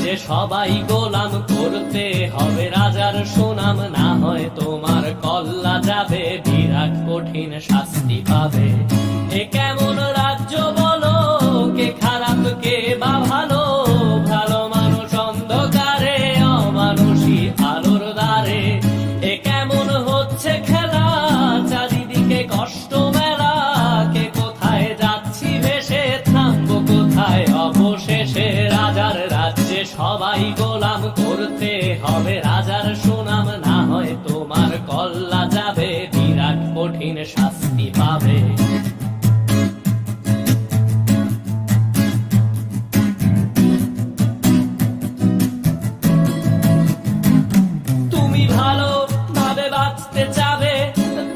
রাজ্যে সবাই গোলাম করতে হবে রাজার সুনাম, না হয় তোমার কল্লা যাবে, বিরাট কঠিন শাস্তি পাবে। এ কেমন রাজ্য বলো, কে খারাপ কে বা ভালো, ভালো মানুষ অন্ধকারে, অমানুষী আলোর দ্বারে। এ কেমন হচ্ছে খেলা, চারিদিকে কষ্ট মেলা, কে কোথায় যাচ্ছি ভেসে, থামবো কোথায় অবশেষে। রাজার রাজ্যে সবাই গোলাম করতে হবে রাজার সুনাম, না হয় তোমার কল্লা যাবে, বিরাট কঠিন শাস্তি পাবে। তুমি ভালো ভাবে বাঁচতে চাবে,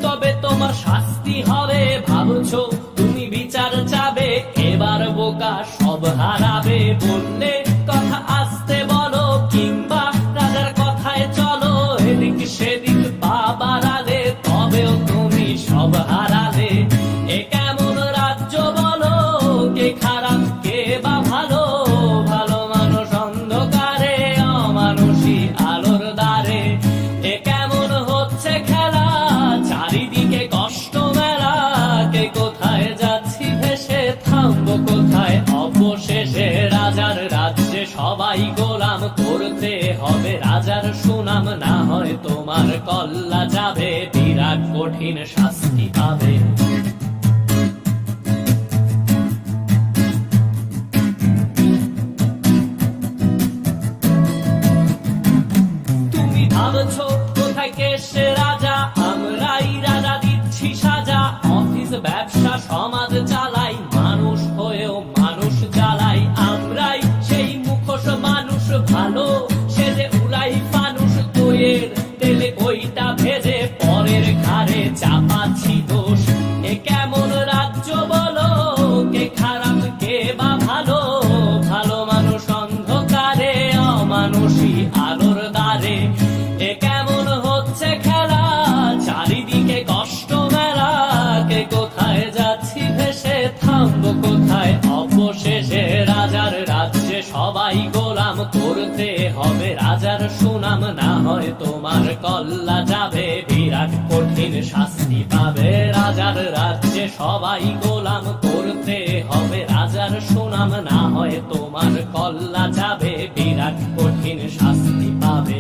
তবে তোমার শাস্তি হবে। ভাবছো তুমি বিচার চাবে, এবার বোকা সব হারাবে। বললে কথা আসতে বলো, কিংবা রাজার কথায় চলো, এদিক সেদিক পা বাড়ালে, তবেও তুমি সব হারালে। এ কেমন রাজ্য বলো, কে খারাপ কে বা ভালো, ভালো মানুষ অন্ধকারে, অমানুষী আলোর দ্বারে। এ কেমন হচ্ছে খেলা, চারিদিকে কষ্ট মেলা, কে কোথায় যাচ্ছি ভেসে, থামবো কোথায় অবশেষে। রাজার রাজ্যে সবাই গোলাম করতে হবে রাজার সুনাম, না হয় তোমার কল্লা যাবে, বিরাট কঠিন শাস্তি পাবে। তুমি ভাবছো কোথায় কেসে রাজা, আমরাই রাজা দিচ্ছি সাজা। অফিস ব্যবসা সমাজ চালাই, মানুষ হয়েও মানুষ জ্বালাই। আমরাই সেই মুখোশ মানুষ ভালো, সেজে উড়াই ফানুষ দইয়ের তেলে ওইটা ভেজে, পরের ঘাড়ে চাপাচ্ছি দোষ। এ কেমন রাজ্য বলো, কে খারাপ কে বা ভালো, ভালো মানুষ অন্ধকারে, অমানুষী আলোর দ্বারে। এ কেমন হচ্ছে খেলা, চারিদিকে কষ্ট মেলা, কে কোথায় যাচ্ছি ভেসে, থামবো কোথায় অবশেষে। রাজার রাজ্যে সবাই গোলাম করতে হবে রাজার সুনাম, না হয় তোমার কল্লা যাবে, বিরাট কঠিন শাস্তি পাবে। রাজার রাজ্যে সবাই গোলাম করতে হবে রাজার সুনাম, না হয় তোমার কল্লা যাবে, বিরাট কঠিন শাস্তি পাবে।